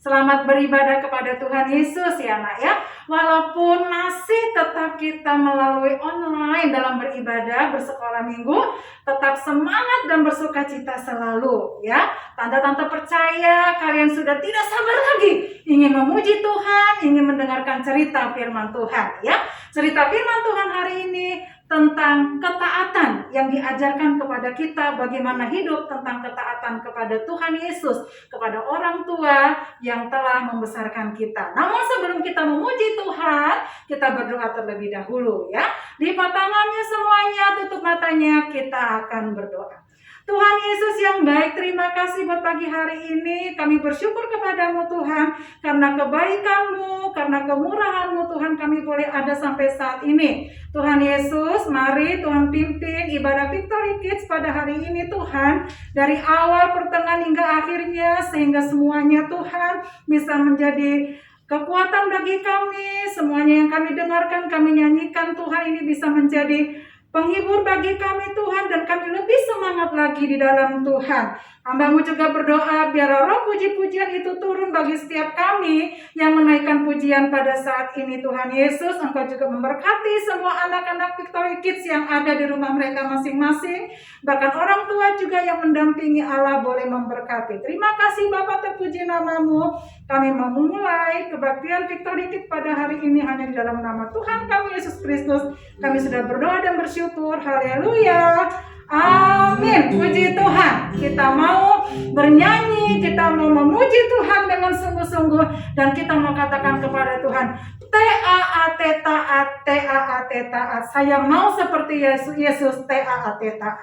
Selamat beribadah kepada Tuhan Yesus ya nak ya. Walaupun masih tetap kita melalui online dalam beribadah, bersekolah minggu, tetap semangat dan bersuka cita selalu ya. Tante-tante percaya kalian sudah tidak sabar lagi ingin memuji Tuhan, ingin mendengarkan cerita firman Tuhan ya. Cerita firman Tuhan hari ini tentang ketaatan yang diajarkan kepada kita, bagaimana hidup tentang ketaatan kepada Tuhan Yesus, kepada orang tua yang telah membesarkan kita. Namun sebelum kita memuji Tuhan, kita berdoa terlebih dahulu ya. Lipat tangannya semuanya, tutup matanya, kita akan berdoa. Tuhan Yesus yang baik, terima kasih buat pagi hari ini. Kami bersyukur kepadamu Tuhan, karena kebaikan-Mu, karena kemurahan-Mu Tuhan kami boleh ada sampai saat ini. Tuhan Yesus, mari Tuhan pimpin ibadah Victory Kids pada hari ini Tuhan. Dari awal, pertengahan hingga akhirnya, sehingga semuanya Tuhan bisa menjadi kekuatan bagi kami. Semuanya yang kami dengarkan, kami nyanyikan Tuhan, ini bisa menjadi penghibur bagi kami Tuhan, dan kami lebih semangat lagi di dalam Tuhan. Hamba-Mu juga berdoa biar roh puji-pujian itu turun bagi setiap kami yang menaikkan pujian pada saat ini Tuhan Yesus. Engkau juga memberkati semua anak-anak Victory Kids yang ada di rumah mereka masing-masing. Bahkan orang tua juga yang mendampingi Allah boleh memberkati. Terima kasih Bapa, terpuji nama-Mu. Kami mau memulai kebaktian Victory Kids pada hari ini hanya di dalam nama Tuhan kami Yesus Kristus. Kami sudah berdoa dan bersyukur. Haleluya. Amin. Puji Tuhan. Kita mau bernyanyi, kita mau memuji Tuhan dengan sungguh-sungguh, dan kita mau katakan kepada Tuhan, T-A-A-T taat, T-A-A-T taat. Saya mau seperti Yesus, T-A-A-T taat.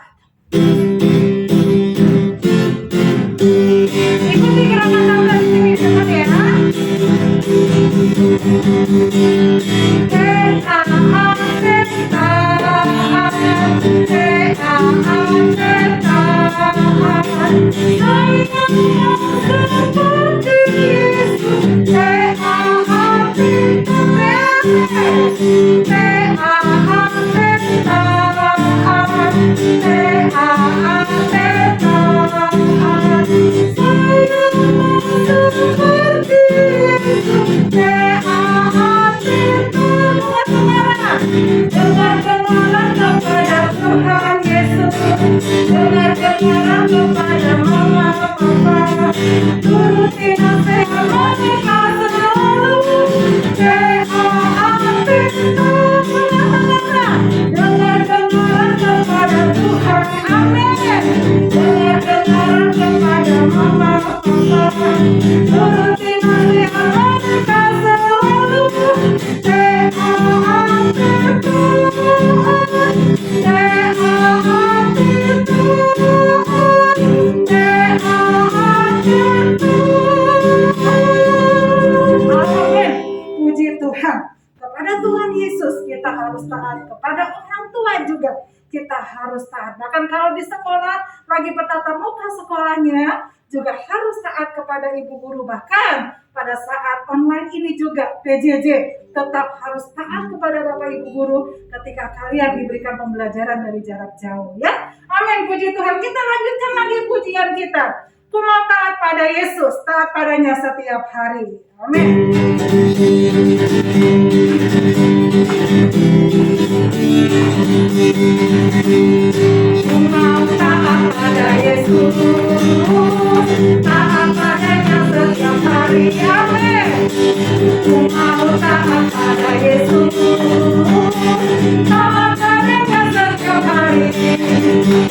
Ikuti gerakan tangan di sini dengan ya. T-A-A-T taat, T-A-A-T taat. Saya mau seperti Yesus, T-A-A-T taat, T-A-A-T taat, T-A-A-T taat. Saya mau seperti Yesus, T-A-A-T taat. Dengar kenalan kepada Tuhan Yesus, dengar kenalan kepada Mama Papa, turuti nasihat mereka selalu. T-A-A-T taat. Dengar kenalan kepada Tuhan, amin. Dengar kenalan kepada Mama Papa, turuti nasihat mereka selalu. T-A-A-T Puji Tuhan. Kepada Tuhan Yesus kita harus taat, kepada orang tua juga kita harus taat. Bahkan kalau di sekolah lagi bertatap muka sekolahnya juga harus taat kepada ibu guru. Bahkan pada saat online ini juga PJJ tetap harus taat kepada Bapak Ibu guru ketika kalian diberikan pembelajaran dari jarak jauh ya. Amin, puji Tuhan. Kita lanjutkan lagi pujian kita. Ku mau taat pada Yesus, taat padanya setiap hari. Amin. Ku mau taat pada Yesus, taat padanya setiap hari. Amin. Ku mau taat pada Yesus, taat padanya setiap hari.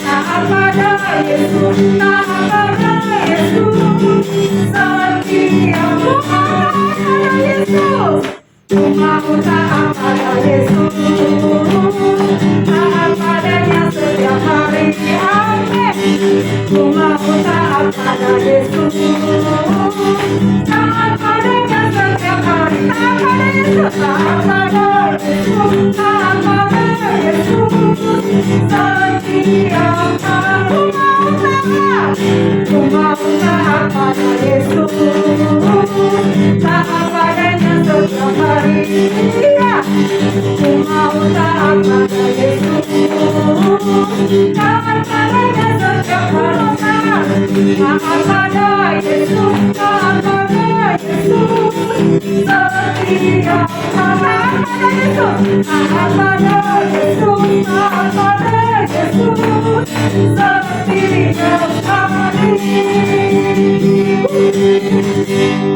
Taat pada Yesus, taat pada Yesus, setia ku pada Yesus. Ku mau taat pada Yesus, taat padanya setiap hari. Amin. Ku mau taat pada Yesus, taat setiap taat pada Yesus, taat pada Yesus, taat pada Yesus setiap hari.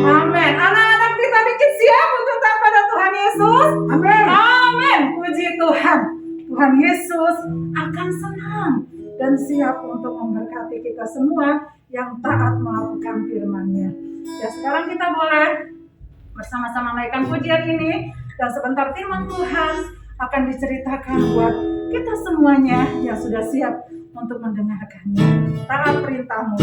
Amin. Anak-anak kita bikin siap untuk taat pada Tuhan Yesus. Amin. Amin. Puji Tuhan. Tuhan Yesus akan senang dan siap untuk memberkati kita semua yang taat melakukan firman-Nya. Ya, sekarang kita boleh bersama-sama menaikkan pujian ini, dan sebentar firman Tuhan akan diceritakan buat kita semuanya yang sudah siap untuk mendengarkannya. Taat perintah-Mu,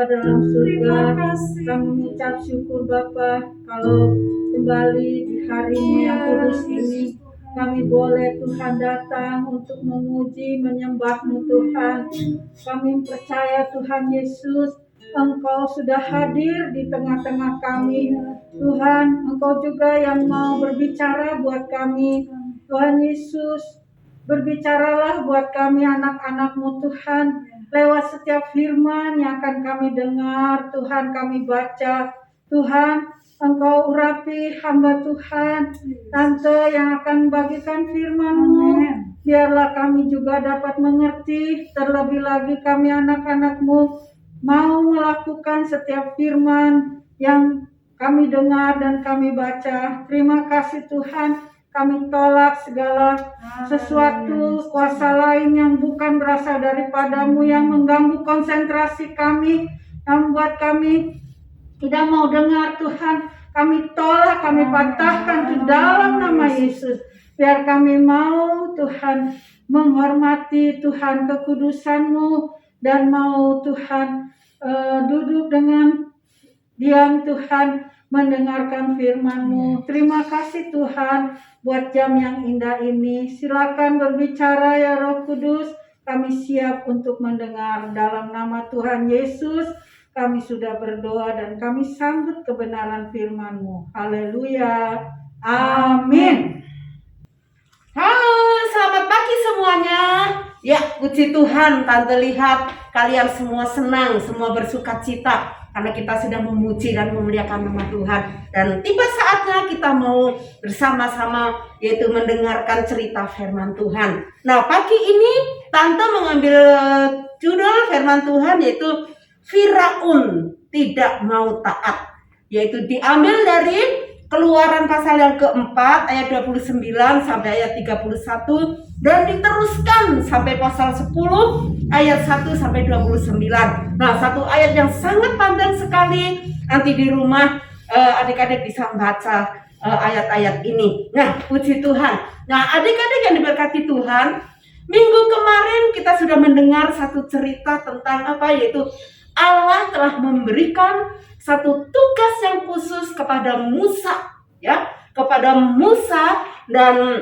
dalam surga, kami mengucap syukur Bapa kalau kembali di hari-Mu yang kudus ini kami boleh Tuhan datang untuk memuji menyembah-Mu Tuhan. Kami percaya Tuhan Yesus Engkau sudah hadir di tengah-tengah kami. Tuhan, Engkau juga yang mau berbicara buat kami. Tuhan Yesus, berbicaralah buat kami anak-anak-Mu Tuhan. Lewat setiap firman yang akan kami dengar, Tuhan kami baca. Tuhan, Engkau urapi hamba Tuhan, Tante yang akan bagikan firman-Mu. Biarlah kami juga dapat mengerti, terlebih lagi kami anak-anak-Mu mau melakukan setiap firman yang kami dengar dan kami baca. Terima kasih Tuhan. Kami tolak segala sesuatu kuasa lain yang bukan berasal daripada-Mu, yang mengganggu konsentrasi kami, yang membuat kami tidak mau dengar Tuhan. Kami tolak, kami patahkan di dalam nama Yesus. Biar kami mau Tuhan menghormati Tuhan kekudusan-Mu dan mau Tuhan duduk dengan diam Tuhan mendengarkan firman-Mu. Terima kasih Tuhan buat jam yang indah ini. Silakan berbicara ya Roh Kudus. Kami siap untuk mendengar dalam nama Tuhan Yesus. Kami sudah berdoa dan kami sambut kebenaran firman-Mu. Haleluya. Amin. Halo, selamat pagi semuanya. Ya, puji Tuhan, Tante lihat kalian semua senang, semua bersuka cita karena kita sedang memuji dan memuliakan nama Tuhan. Dan tiba saatnya kita mau bersama-sama yaitu mendengarkan cerita firman Tuhan. Nah, pagi ini Tante mengambil judul firman Tuhan yaitu Firaun tidak mau taat. Yaitu diambil dari Keluaran pasal yang keempat ayat 29 sampai ayat 31 dan diteruskan sampai pasal 10 ayat 1 sampai 29. Nah, satu ayat yang sangat panjang sekali. Nanti di rumah adik-adik bisa membaca ayat-ayat ini. Nah, puji Tuhan. Nah, adik-adik yang diberkati Tuhan, minggu kemarin kita sudah mendengar satu cerita tentang apa, yaitu Allah telah memberikan satu tugas yang khusus kepada Musa, ya, kepada Musa, dan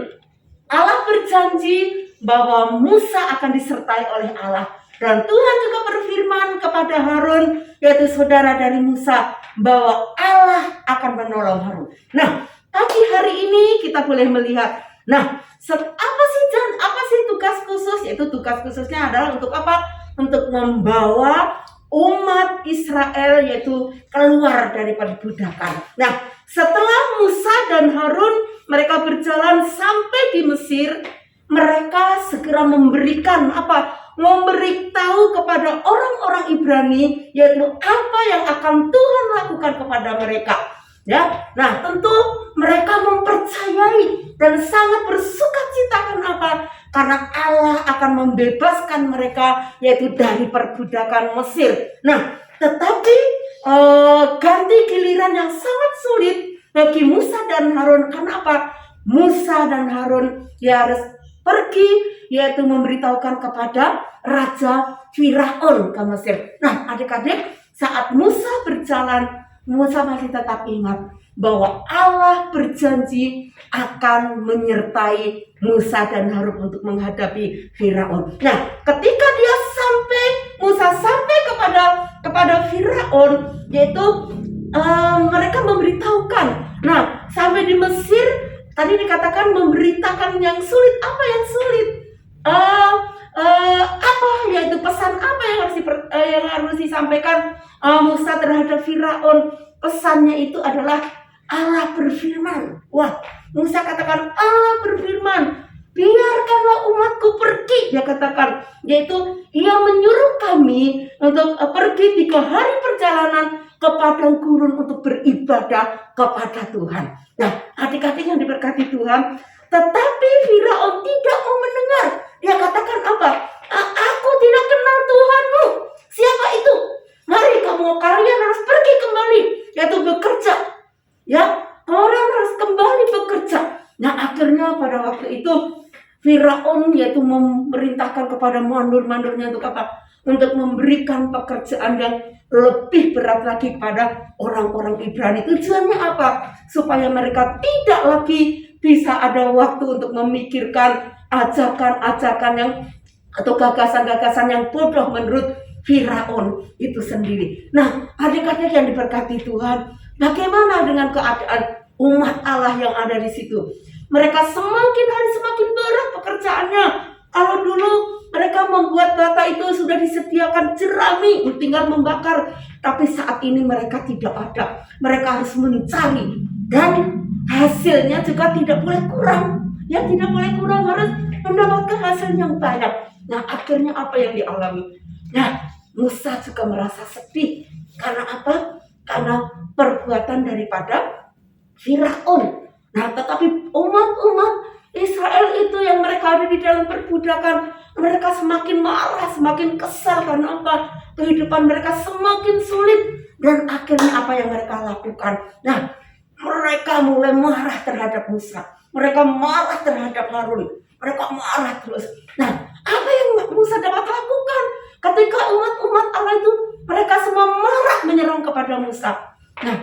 Allah berjanji bahwa Musa akan disertai oleh Allah. Dan Tuhan juga berfirman kepada Harun, yaitu saudara dari Musa, bahwa Allah akan menolong Harun. Nah, pagi hari ini kita boleh melihat, nah, apa sih tugas khusus? Yaitu tugas khususnya adalah untuk apa? Untuk membawa umat Israel yaitu keluar dari perbudakan. Nah, setelah Musa dan Harun mereka berjalan sampai di Mesir, mereka segera memberikan apa? Memberitahu kepada orang-orang Ibrani yaitu apa yang akan Tuhan lakukan kepada mereka. Ya, nah tentu mereka mempercayai dan sangat bersukacita. Kenapa? Karena Allah akan membebaskan mereka yaitu dari perbudakan Mesir. Nah, tetapi ganti giliran yang sangat sulit bagi Musa dan Harun. Kenapa? Musa dan Harun harus pergi yaitu memberitahukan kepada Raja Firaun ke Mesir. Nah, adik-adik, saat Musa berjalan, Musa masih tetap ingat bahwa Allah berjanji akan menyertai Musa dan Harun untuk menghadapi Firaun. Nah, ketika Musa sampai kepada Firaun, yaitu mereka memberitahukan. Nah, sampai di Mesir tadi dikatakan memberitakan yang sulit. Apa yang sulit? Yaitu pesan apa yang harus disampaikan Musa terhadap Firaun? Pesannya itu adalah Allah berfirman. Wah, Musa katakan Allah berfirman, biarkanlah umatku pergi. Dia katakan, yaitu ia menyuruh kami untuk pergi 3 hari perjalanan ke padang gurun untuk beribadah kepada Tuhan. Nah, adik-adik yang diberkati Tuhan, tetapi Firaun tidak mau mendengar. Dia katakan apa? Aku tidak kenal Tuhanmu. Siapa itu? Mari kalian harus pergi kembali, yaitu bekerja. Ya, orang harus kembali bekerja. Nah, akhirnya pada waktu itu Firaun yaitu memerintahkan kepada mandor-mandornya untuk apa? Untuk memberikan pekerjaan yang lebih berat lagi pada orang-orang Ibrani. Tujuannya apa? Supaya mereka tidak lagi bisa ada waktu untuk memikirkan ajakan-ajakan yang atau gagasan-gagasan yang bodoh menurut Firaun itu sendiri. Nah, adik-adik yang diberkati Tuhan, bagaimana dengan keadaan umat Allah yang ada di situ? Mereka semakin hari semakin berat pekerjaannya. Kalau dulu mereka membuat bata itu sudah disediakan jerami, tinggal membakar. Tapi saat ini mereka tidak ada. Mereka harus mencari. Dan hasilnya juga tidak boleh kurang. Ya, tidak boleh kurang, harus mendapatkan hasil yang banyak. Nah, akhirnya apa yang dialami? Nah, Musa juga merasa sedih. Karena apa? Karena perbuatan daripada Firaun. Nah, tetapi umat Israel itu yang mereka ada di dalam perbudakan, mereka semakin marah, semakin kesal. Karena apa? Kehidupan mereka semakin sulit. Dan akhirnya apa yang mereka lakukan? Nah, mereka mulai marah terhadap Musa. Mereka marah terhadap Harun. Mereka marah terus. Nah, apa yang Musa dapat lakukan ketika umat-umat Allah itu mereka semua marah menyerang kepada Musa? Nah,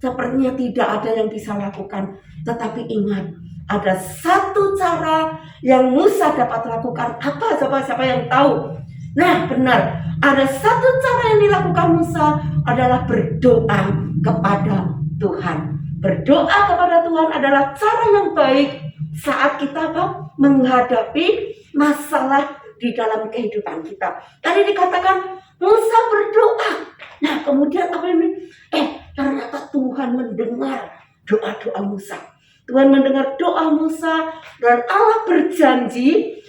sepertinya tidak ada yang bisa lakukan. Tetapi ingat, ada satu cara yang Musa dapat lakukan. Apa? Siapa yang tahu? Nah, benar. Ada satu cara yang dilakukan Musa adalah berdoa kepada Tuhan. Berdoa kepada Tuhan adalah cara yang baik saat kita menghadapi masalah di dalam kehidupan kita. Tadi dikatakan Musa berdoa. Nah, kemudian apa ini? Ternyata Tuhan mendengar doa-doa Musa. Tuhan mendengar doa Musa dan Allah berjanji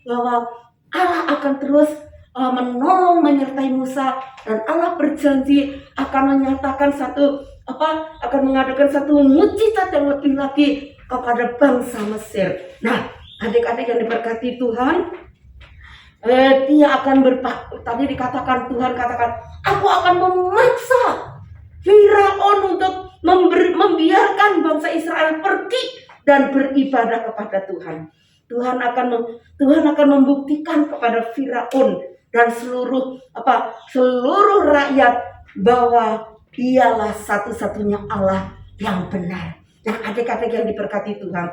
bahwa Allah akan terus menolong menyertai Musa, dan Allah berjanji akan menyatakan akan mengadakan satu mukjizat yang lebih lagi kepada bangsa Mesir. Nah, adik-adik yang diberkati Tuhan, dia akan tadi dikatakan Tuhan katakan, aku akan memaksa Firaun untuk membiarkan bangsa Israel pergi dan beribadah kepada Tuhan. Tuhan akan membuktikan kepada Firaun dan seluruh rakyat bahwa dialah satu-satunya Allah yang benar. Nah, adik-adik yang diberkati Tuhan,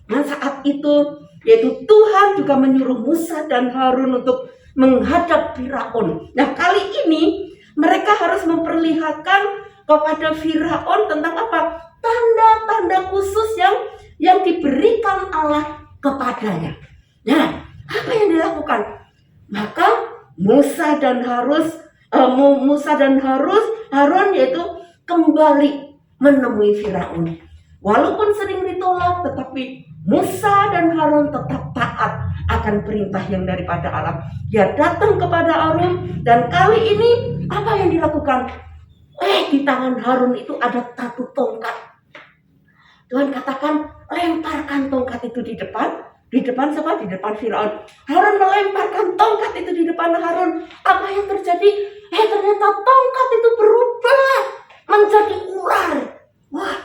nah saat itu yaitu Tuhan juga menyuruh Musa dan Harun untuk menghadap Firaun. Nah, kali ini mereka harus memperlihatkan kepada Firaun tentang apa? Tanda-tanda khusus yang diberikan Allah kepadanya. Nah, apa yang dilakukan? Maka Musa dan Harun yaitu kembali menemui Firaun. Walaupun sering ditolak, tetapi Musa dan Harun tetap taat akan perintah yang daripada Allah. Dia datang kepada Harun, dan kali ini apa yang dilakukan? Di tangan Harun itu ada satu tongkat. Tuhan katakan, lemparkan tongkat itu di depan siapa? Di depan Firaun. Harun melemparkan tongkat itu di depan Harun. Apa yang terjadi? Ternyata tongkat itu berubah menjadi ular. Wah,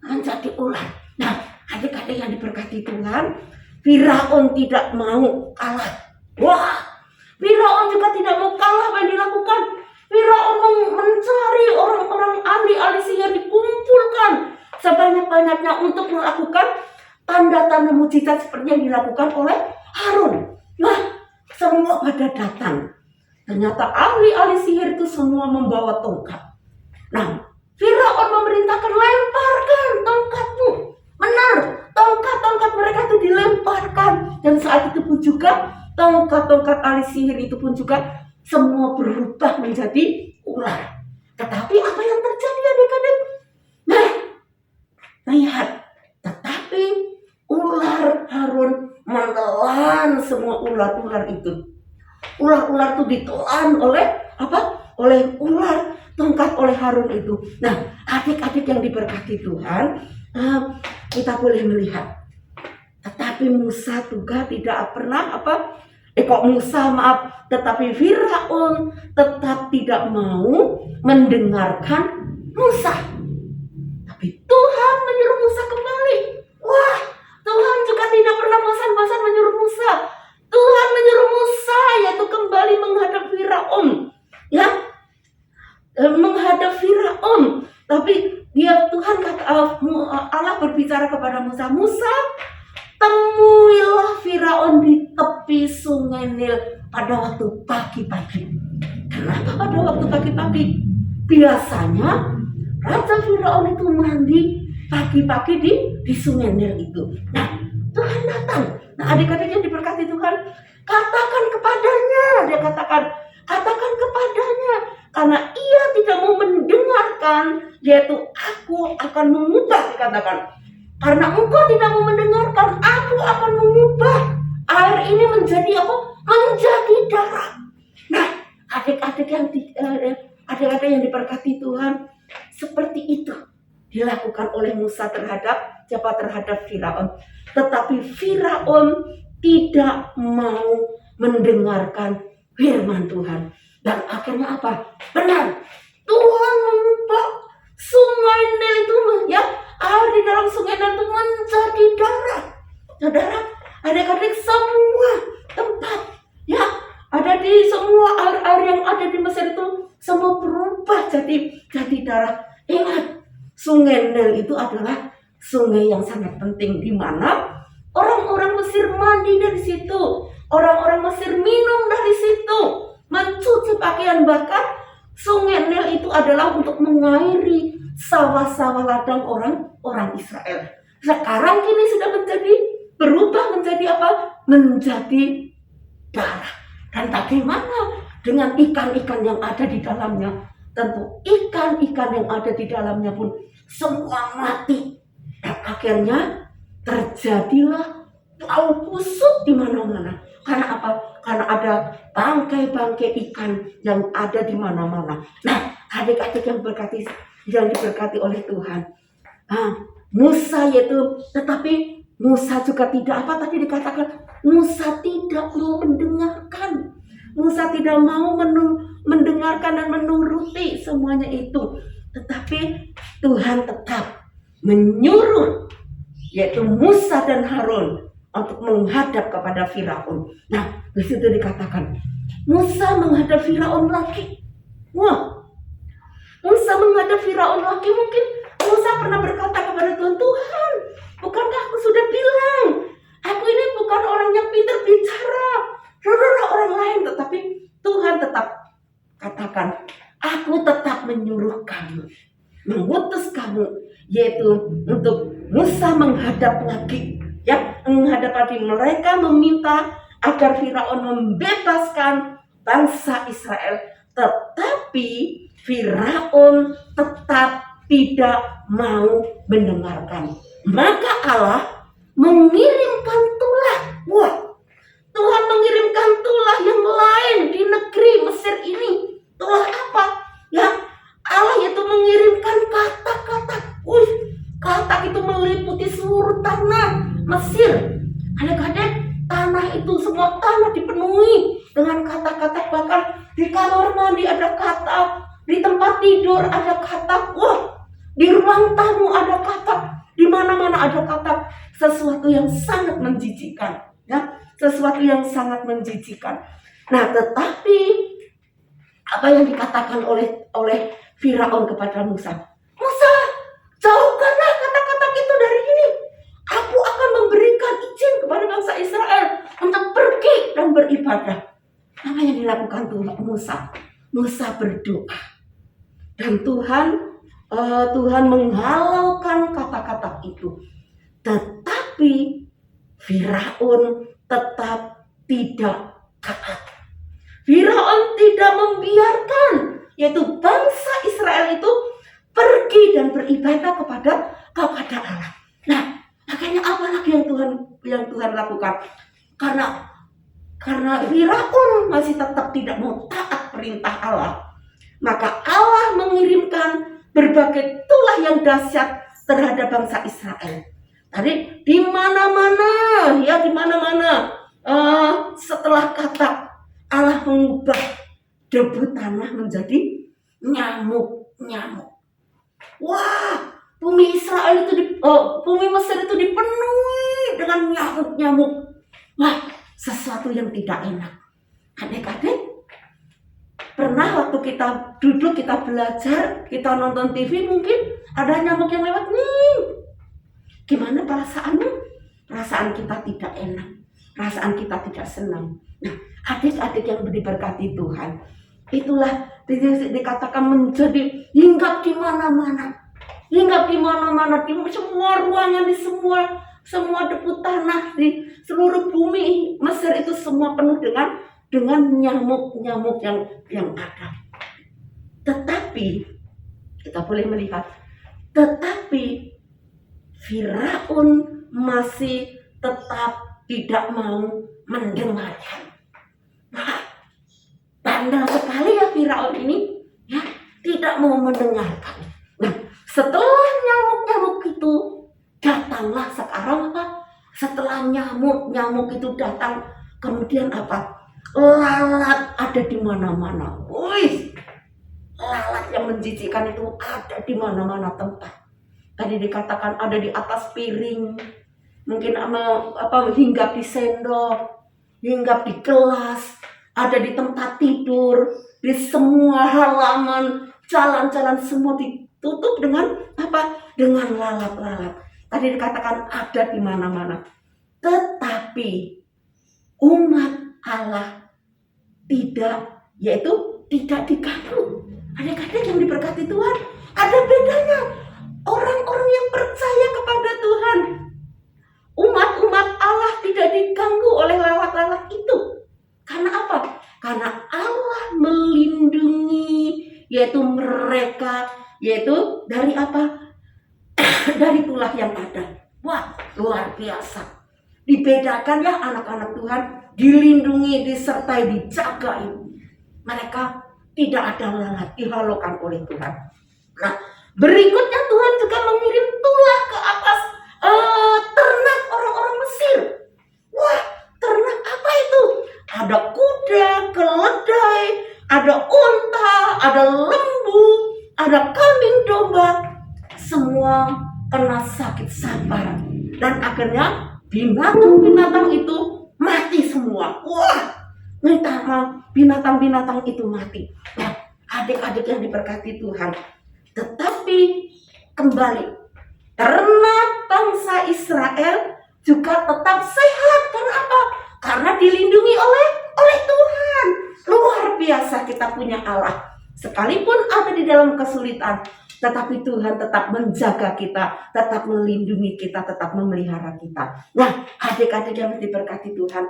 menjadi ular. Nah, adik-adik yang diberkati Tuhan, Firaun tidak mau kalah. Wah, Firaun juga tidak mau kalah. Apa yang dilakukan? Firaun mencari orang-orang ahli sihir, dikumpulkan sebanyak-banyaknya untuk melakukan tanda-tanda mukjizat seperti yang dilakukan oleh Harun. Nah, semua pada datang. Ternyata ahli sihir itu semua membawa tongkat. Nah, Firaun memerintahkan, lemparkan tongkatmu. Benar, tongkat-tongkat mereka itu dilemparkan. Dan saat itu pun juga tongkat-tongkat ahli sihir itu pun juga semua berubah menjadi ular. Tetapi apa yang terjadi, adik-adik? Nah, lihat. Tetapi ular Harun menelan semua ular-ular itu. Ular-ular itu ditelan oleh ular tongkat oleh Harun itu. Nah, adik-adik yang diberkati Tuhan, kita boleh melihat. Tetapi Musa juga tidak pernah tetapi Firaun tetap tidak mau mendengarkan Musa. Tapi Tuhan menyuruh Musa kembali. Wah, Tuhan juga tidak pernah bosan-bosan menyuruh Musa. Tuhan menyuruh Musa yaitu kembali menghadap Firaun. Ya, menghadap Firaun. Tapi Allah berbicara kepada Musa, Musa, temuilah Firaun di tepi sungai Nil pada waktu pagi-pagi. Kenapa pada waktu pagi-pagi? Biasanya Raja Firaun itu mandi pagi-pagi di sungai Nil itu. Nah, Tuhan datang. Nah, adik-adik yang diberkati Tuhan, katakan kepadanya. Dia katakan kepadanya, karena ia tidak mau mendengarkan, yaitu aku akan mengubah. Dikatakan, karena engkau tidak mau mendengarkan, aku akan mengubah air ini menjadi apa? Menjadi darah. Nah, adik-adik yang diberkati Tuhan, seperti itu dilakukan oleh Musa terhadap Firaun. Tetapi Firaun tidak mau mendengarkan firman Tuhan. Dan akhirnya apa? Benar, Tuhan mengubah Sungai Nil itu adalah sungai yang sangat penting, di mana orang-orang Mesir mandi dari situ, orang-orang Mesir minum dari situ, mencuci pakaian. Bahkan Sungai Nil itu adalah untuk mengairi sawah-sawah ladang orang Israel. Sekarang kini sudah berubah menjadi apa? Menjadi darah. Dan bagaimana dengan ikan-ikan yang ada di dalamnya? Tentu ikan-ikan yang ada di dalamnya pun semua mati. Dan akhirnya terjadilah bau busuk di mana-mana. Karena apa? Karena ada bangkai-bangkai ikan yang ada di mana-mana. Nah, adik-adik yang diberkati oleh Tuhan. Musa tetapi Musa juga tidak apa tadi dikatakan, Musa tidak mau mendengarkan. Musa tidak mau mendengarkan dan menuruti semuanya itu. Tetapi Tuhan tetap menyuruh, yaitu Musa dan Harun, untuk menghadap kepada Firaun. Nah, di situ dikatakan Musa menghadap Firaun lagi. Wah, Musa menghadap Firaun lagi. Mungkin Musa pernah berkata kepada Tuhan, Tuhan, bukankah aku sudah bilang, aku ini bukan orang yang pintar bicara, saudara orang lain. Tetapi Tuhan tetap katakan, aku tetap menyuruh kamu, mengutus kamu, yaitu untuk Musa menghadap lagi. Ya, menghadap lagi. Mereka meminta agar Firaun membebaskan bangsa Israel. Tetapi Firaun tetap tidak mau mendengarkan. Maka Allah mengirimkan tulah. Wah, Tuhan mengirimkan tulah yang lain di negeri Mesir ini. Tulah apa? Ya, Allah itu mengirimkan katak-katak. Katak itu meliputi seluruh tanah Mesir. Adik-adik, tanah itu, semua tanah dipenuhi dengan katak-katak. Bahkan di kamar mandi ada katak, di tempat tidur ada katak, di ruang tamu ada katak, di mana-mana ada katak. Sesuatu yang sangat menjijikkan, ya, sesuatu yang sangat menjijikkan. Nah, tetapi apa yang dikatakan oleh Firaun kepada Musa? Musa, jauhkanlah katak-katak itu dari ini. Aku akan memberikan izin kepada bangsa Israel untuk pergi dan beribadah. Apa yang dilakukan Tuhan Musa? Musa berdoa. Dan Tuhan menghalaukan kata-kata itu. Tetapi Firaun tetap tidak taat. Firaun tidak membiarkan, yaitu bangsa Israel itu pergi dan beribadah kepada Allah. Nah, makanya apa lagi yang Tuhan lakukan? Karena Firaun masih tetap tidak mau taat perintah Allah, maka Allah mengirimkan berbagai tulah yang dahsyat terhadap bangsa Israel. Tadi di mana-mana, setelah katak, Allah mengubah debu tanah menjadi nyamuk. Wah, bumi Mesir itu dipenuhi dengan nyamuk. Wah, sesuatu yang tidak enak. Adik-adik, pernah waktu kita duduk, kita belajar, kita nonton TV, mungkin ada nyamuk yang lewat nih. Gimana perasaannya? Perasaan kita tidak enak, perasaan kita tidak senang. Nah, adik-adik yang diberkati Tuhan, itulah dikatakan menjadi hinggap di mana-mana, di semua ruangan, di semua debu tanah, di seluruh bumi Mesir itu semua penuh dengan nyamuk yang ada. Tetapi kita boleh melihat, tetapi Firaun masih tetap tidak mau mendengarkan. Nah, bandel sekali ya Firaun ini, ya, tidak mau mendengarkan. Nah, setelah nyamuk itu datanglah sekarang apa? Setelah nyamuk itu datang, kemudian apa? Lalat ada di mana-mana. Lalat yang menjijikkan itu ada di mana-mana tempat. Tadi dikatakan ada di atas piring, mungkin hinggap di sendok, hinggap di gelas, ada di tempat tidur, di semua halaman, jalan-jalan semua ditutup dengan apa? dengan lalat-lalat. Tadi dikatakan ada di mana-mana. Tetapi umat Allah tidak diganggu. Adik-adik yang diberkati Tuhan, ada bedanya. Orang-orang yang percaya kepada Tuhan, umat-umat Allah tidak diganggu oleh lalat-lalat itu. Karena apa? Karena Allah melindungi mereka dari apa? Dari tulah yang ada. Wah, luar biasa. Dibedakan ya anak-anak Tuhan, dilindungi, disertai, dijaga. Mereka tidak ada lalat, dihalaukan oleh Tuhan. Nah, berikutnya Tuhan juga mengirim tulah ke atas ternak orang-orang Mesir. Wah, ternak apa itu? Ada kuda, keledai, ada unta, ada lembu, ada kambing domba. Semua kena sakit sampar. Dan akhirnya binatang-binatang itu mati semua. Wah, minta maaf, binatang-binatang itu mati. Nah, adik-adik yang diberkati Tuhan. Tetapi kembali, ternak bangsa Israel juga tetap sehat. Karena apa? Karena dilindungi oleh Tuhan. Luar biasa kita punya Allah. Sekalipun ada di dalam kesulitan, tetapi Tuhan tetap menjaga kita, tetap melindungi kita, tetap memelihara kita. Nah, adik-adik yang diberkati Tuhan,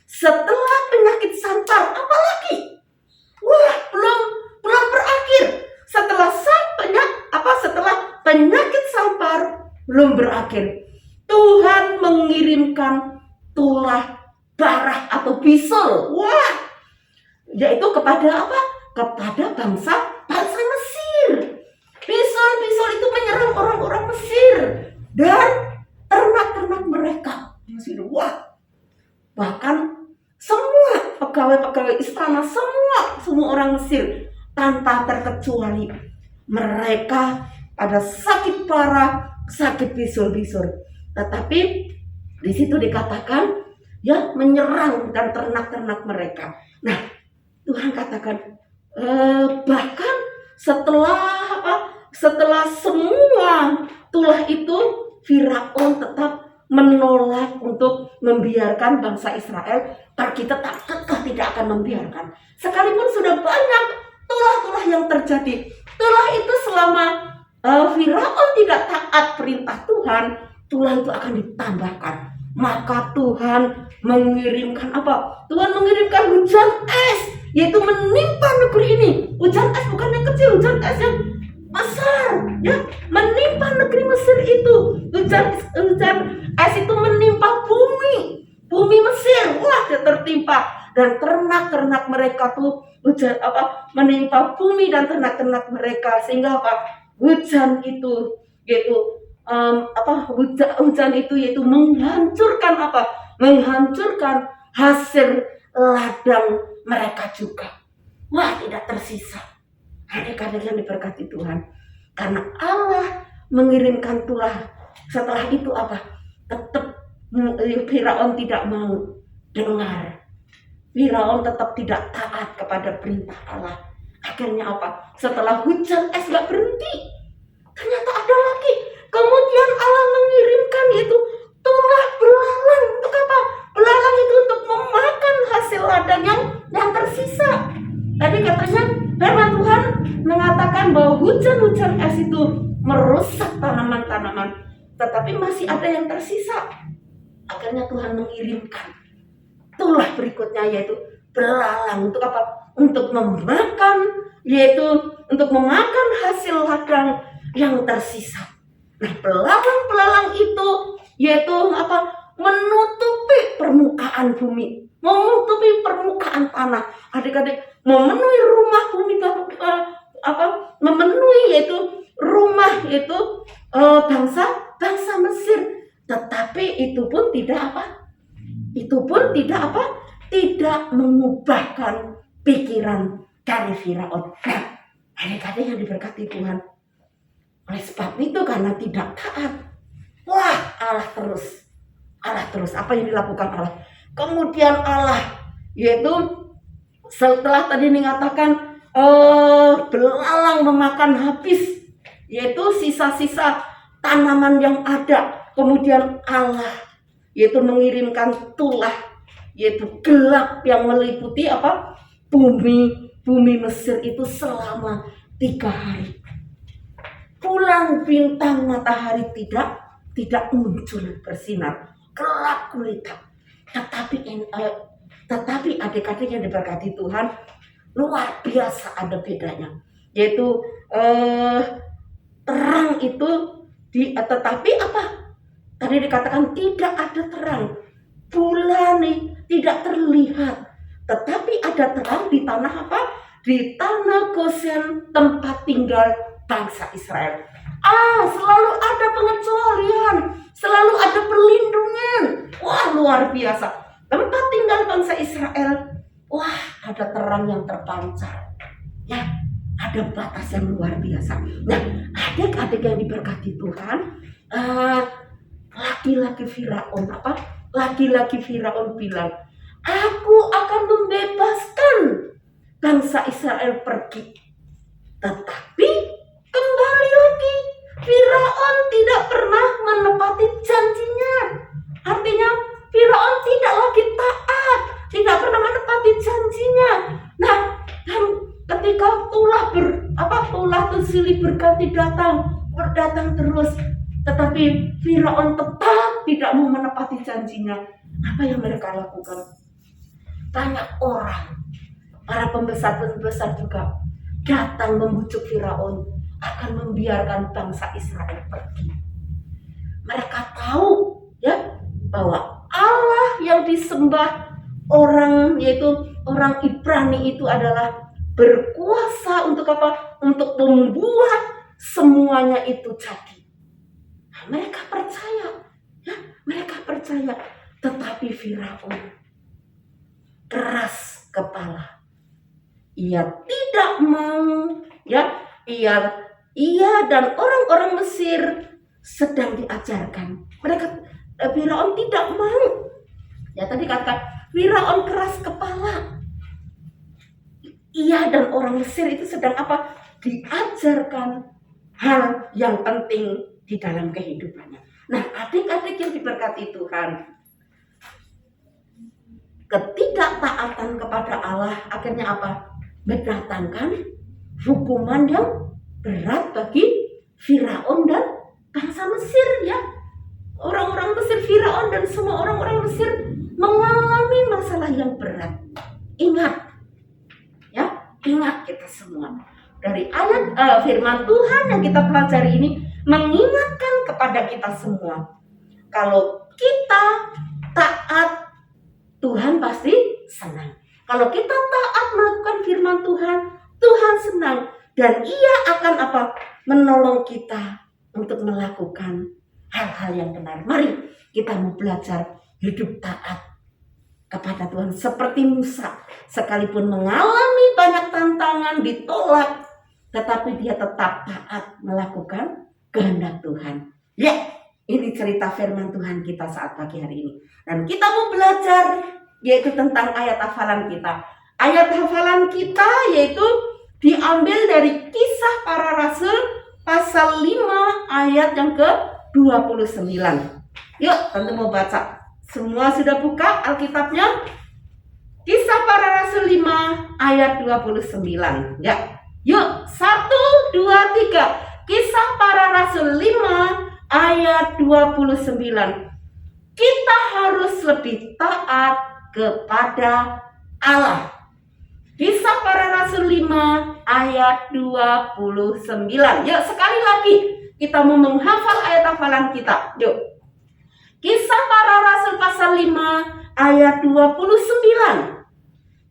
setelah penyakit sampar, apa lagi? Wah, belum berakhir. Setelah penyakit sampar belum berakhir, Tuhan mengirimkan tulah barah atau bisul. Wah, yaitu kepada apa? Kepada bangsa Mesir. Bisul itu menyerang orang-orang Mesir dan ternak-ternak mereka. Wah, bahkan semua pegawai-pegawai istana, semua orang Mesir tanpa terkecuali, mereka pada sakit parah, sakit bisul. Tetapi di situ dikatakan ya menyerang dan ternak-ternak mereka. Nah, Tuhan katakan bahkan setelah semua tulah itu, Firaun tetap menolak untuk membiarkan bangsa Israel pergi, tetap tidak akan membiarkan. Sekalipun sudah banyak tulah-tulah yang terjadi, tulah itu selama Firaun tidak taat perintah Tuhan, tulah itu akan ditambahkan. Maka Tuhan mengirimkan apa? Tuhan mengirimkan hujan es, yaitu menimpa negeri ini. Hujan es bukan yang kecil, hujan es yang besar, ya, menimpa negeri Mesir itu. Hujan es itu menimpa bumi Mesir. Wah, dia tertimpa, dan ternak-ternak mereka tuh menimpa bumi dan ternak-ternak mereka, sehingga apa? Hujan itu yaitu menghancurkan apa? Menghancurkan hasil ladang mereka juga. Wah, tidak tersisa. Adik-adik yang diberkati Tuhan, karena Allah mengirimkan tulah. Setelah itu apa? Tetap Firaun tidak mau dengar. Firaun tetap tidak taat kepada perintah Allah. Akhirnya apa? Setelah hujan es gak berhenti, ternyata ada lagi. Kemudian Allah mengirimkan itu tulah belalang. Untuk apa? Belalang itu untuk memakan hasil ladang yang tersisa. Tadi katanya firman Tuhan mengatakan bahwa hujan-hujan es itu merusak tanaman-tanaman, tetapi masih ada yang tersisa. Akhirnya Tuhan mengirimkan tulah berikutnya, yaitu belalang. Untuk apa? Untuk memakan hasil ladang yang tersisa. Nah, belalang-belalang itu yaitu apa? Menutupi permukaan bumi, menutupi permukaan tanah. Adik-adik, memenuhi rumah bumi, memenuhi yaitu rumah bangsa Mesir. Tetapi itu pun tidak mengubahkan pikiran dari Firaun. Nah, adik-adik yang diberkati Tuhan, oleh sebab itu karena tidak taat, wah, Allah terus apa yang dilakukan Allah. Kemudian Allah yaitu setelah tadi mengatakan belalang memakan habis, yaitu sisa-sisa tanaman yang ada. Kemudian Allah yaitu mengirimkan tulah, yaitu gelap yang meliputi apa? Bumi Mesir itu selama 3 hari. Bulan, bintang, matahari tidak muncul bersinar, gelap gulita. Tetapi adik-adik yang diberkati Tuhan, luar biasa ada bedanya, yaitu terang itu tetapi apa? Tadi dikatakan tidak ada terang, bulan nih tidak terlihat, tetapi ada terang di tanah apa? Di tanah Gosen, tempat tinggal bangsa Israel. Selalu ada pengecualian, selalu ada perlindungan. Wah, luar biasa. Tempat tinggal bangsa Israel, wah, ada terang yang terpancar. Ya, ada batas yang luar biasa. Nah, adik-adik yang diberkati Tuhan, laki-laki Firaun bilang, aku akan membebaskan bangsa Israel pergi. Tetapi kembali lagi, Firaun tidak pernah menepati janjinya. Artinya Firaun tidak lagi taat, tidak pernah menepati janjinya. Nah, dan ketika tulah silih berganti datang terus, tetapi Firaun tetap tidak mau menepati janjinya. Apa yang mereka lakukan? Banyak orang, para pembesar juga datang membujuk Firaun akan membiarkan bangsa Israel pergi. Mereka tahu ya bahwa Allah yang disembah orang, yaitu orang Ibrani itu adalah berkuasa untuk apa? Untuk membuat semuanya itu jadi. Nah, mereka percaya, tetapi Firaun keras kepala. Ia tidak mau, ya, ia dan orang-orang Mesir sedang diajarkan. Firaun tidak mau. Ya, tadi kata Firaun keras kepala. Ia dan orang Mesir itu sedang apa? Diajarkan hal yang penting di dalam kehidupannya. Nah, adik-adik yang diberkati Tuhan, ketidaktaatan kepada Allah akhirnya apa? Mendatangkan hukuman yang berat bagi Firaun dan bangsa Mesir, ya. Orang-orang Mesir, Firaun dan semua orang-orang Mesir mengalami masalah yang berat. Ingat kita semua. Dari ayat firman Tuhan yang kita pelajari ini mengingatkan kepada kita semua. Kalau kita taat, Tuhan pasti senang. Kalau kita taat melakukan firman Tuhan, Tuhan senang. Dan Ia akan apa? Menolong kita untuk melakukan hal-hal yang benar. Mari kita mau belajar hidup taat kepada Tuhan. Seperti Musa, sekalipun mengalami banyak tantangan, ditolak, tetapi dia tetap taat melakukan kehendak Tuhan. Ya, ini cerita firman Tuhan kita saat pagi hari ini. Dan kita mau belajar yaitu tentang ayat hafalan kita. Ayat hafalan kita yaitu diambil dari Kisah Para Rasul pasal 5 ayat yang ke-29. Yuk, tante mau baca. Semua sudah buka Alkitabnya? Kisah Para Rasul 5 ayat 29. Ya. Yuk, 1, 2, 3. Kisah Para Rasul 5 ayat 29. Kita harus lebih taat kepada Allah. Kisah Para Rasul 5 ayat 29. Yuk, sekali lagi kita mau menghafal ayat hafalan kita. Yuk. Kisah Para Rasul pasal 5 ayat 29.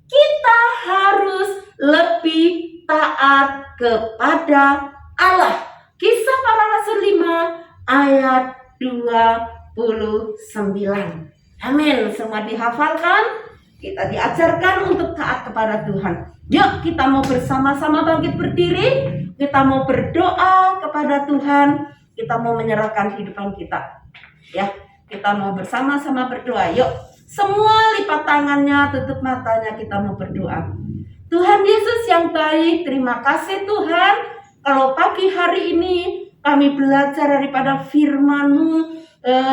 Kita harus lebih taat kepada Allah. Kisah Para Rasul 5 ayat 29. Amin. Semua dihafalkan? Kita diajarkan untuk taat kepada Tuhan. Yuk, kita mau bersama-sama bangkit berdiri. Kita mau berdoa kepada Tuhan. Kita mau menyerahkan kehidupan kita. Ya, kita mau bersama-sama berdoa. Yuk, semua lipat tangannya, tutup matanya, kita mau berdoa. Tuhan Yesus yang baik, terima kasih Tuhan. Kalau pagi hari ini Kami belajar daripada firman-Mu,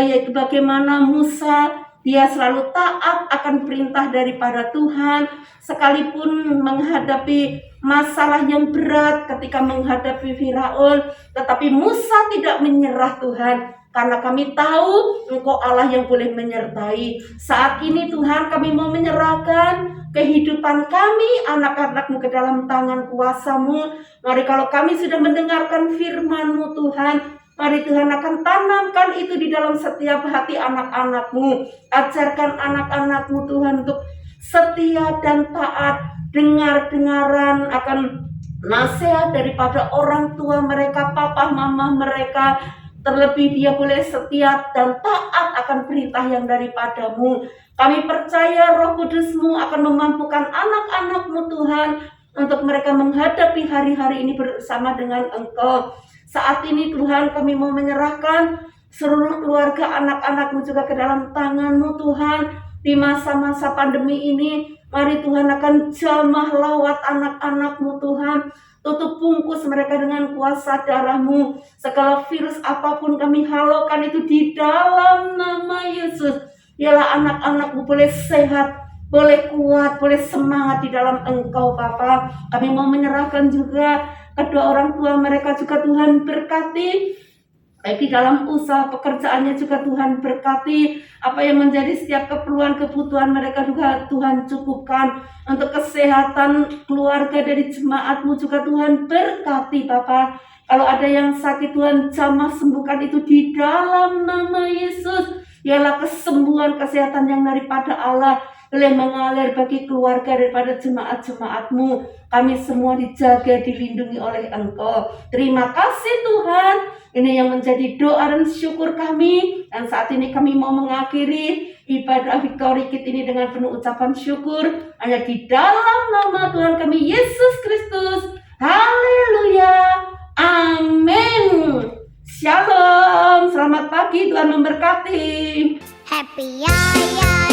yaitu bagaimana Musa dia selalu taat akan perintah daripada Tuhan, sekalipun menghadapi masalah yang berat ketika menghadapi Firaun, tetapi Musa tidak menyerah Tuhan, karena kami tahu Engkau Allah yang boleh menyertai. Saat ini Tuhan, kami mau menyerahkan kehidupan kami, anak-anak-Mu ke dalam tangan kuasa-Mu. Mari kalau kami sudah mendengarkan firman-Mu Tuhan, mari Tuhan akan tanamkan itu di dalam setiap hati anak-anak-Mu. Ajarkan anak-anak-Mu Tuhan untuk setia dan taat, dengar-dengaran akan nasihat daripada orang tua mereka, papa mama mereka. Terlebih dia boleh setia dan taat akan perintah yang daripada-Mu. Kami percaya Roh Kudus-Mu akan memampukan anak-anak-Mu Tuhan untuk mereka menghadapi hari-hari ini bersama dengan Engkau. Saat ini Tuhan, kami mau menyerahkan seluruh keluarga anak-anak-Mu juga ke dalam tangan-Mu Tuhan. Di masa-masa pandemi ini, mari Tuhan akan jamah lawat anak-anak-Mu Tuhan. Tutup bungkus mereka dengan kuasa darah-Mu. Segala virus apapun kami halaukan itu di dalam nama Yesus. Biarlah anak-anak-Mu boleh sehat, boleh kuat, boleh semangat di dalam Engkau Bapa. Kami mau menyerahkan juga kedua orang tua mereka juga Tuhan berkati, baik di dalam usaha pekerjaannya juga Tuhan berkati. Apa yang menjadi setiap keperluan kebutuhan mereka juga Tuhan cukupkan. Untuk kesehatan keluarga dari jemaat-Mu juga Tuhan berkati Bapa. Kalau ada yang sakit Tuhan jamah sembuhkan itu di dalam nama Yesus. Ialah kesembuhan kesehatan yang daripada Allah boleh mengalir bagi keluarga daripada jemaat-jemaat-Mu. Kami semua dijaga, dilindungi oleh Engkau. Terima kasih Tuhan. Ini yang menjadi doa dan syukur kami. Dan saat ini kami mau mengakhiri ibadah Victory Kid ini dengan penuh ucapan syukur. Hanya di dalam nama Tuhan kami Yesus Kristus. Haleluya. Amin. Shalom. Selamat pagi. Tuhan memberkati. Happy Yaya.